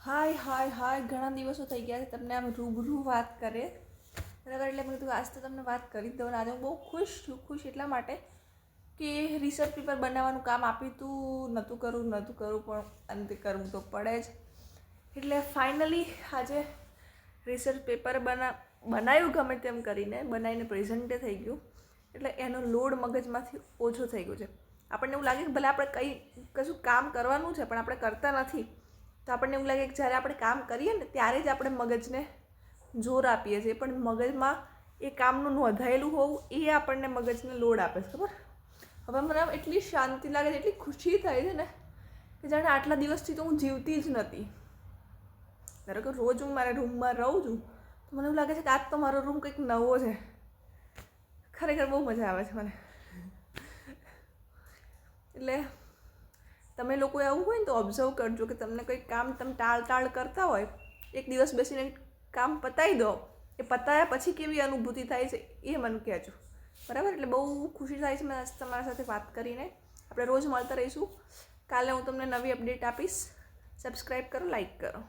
હાય ઘણા દિવસો થઈ ગયા છે તમને આમ રૂબરૂ વાત કરે બરાબર. એટલે મેં કીધું આજ તો તમને વાત કરી જ દઉં. આજે હું બહુ ખુશ એટલા માટે કે રિસર્ચ પેપર બનાવવાનું કામ આપ્યું હતું, નહોતું કરવું પણ અંતે કરવું તો પડે જ. એટલે ફાઇનલી આજે રિસર્ચ પેપર બનાવ્યું ગમે તેમ કરીને, બનાવીને પ્રેઝન્ટે થઈ ગયું. એટલે એનો લોડ મગજમાંથી ઓછો થઈ ગયો છે. આપણને એવું લાગે કે ભલે આપણે કશું કામ કરવાનું છે પણ આપણે કરતા નથી, તો આપણને એવું લાગે કે જ્યારે આપણે કામ કરીએ ને ત્યારે જ આપણે મગજને જોર આપીએ છીએ, પણ મગજમાં એ કામનું નોંધાયેલું હોવું એ આપણને મગજને લોડ આપે છે. ખબર? હવે મને આમ એટલી શાંતિ લાગે છે, એટલી ખુશી થાય છે ને કે જાણે આટલા દિવસથી તો હું જીવતી જ નથી. ધારો કે રોજ હું મારા રૂમમાં રહું છું તો મને એવું લાગે છે કે આજ તો મારો રૂમ કંઈક નવો છે. ખરેખર બહુ મજા આવે છે મને. એટલે તમે લોકો એવું હોય ને તો ઓબ્ઝર્વ કરજો કે તમને કંઈક કામ તમે ટાળ કરતા હોય, એક દિવસ બેસીને કામ પતાવી દો, એ પતાવ્યા પછી કેવી અનુભૂતિ થાય છે એ મને કહેજો, બરાબર? એટલે બહુ ખુશી થાય છે મને આજ તમારા સાથે વાત કરીને. આપણે રોજ મળતા રહીશું. કાલે હું તમને નવી અપડેટ આપીશ. સબસ્ક્રાઈબ કરો, લાઈક કરો.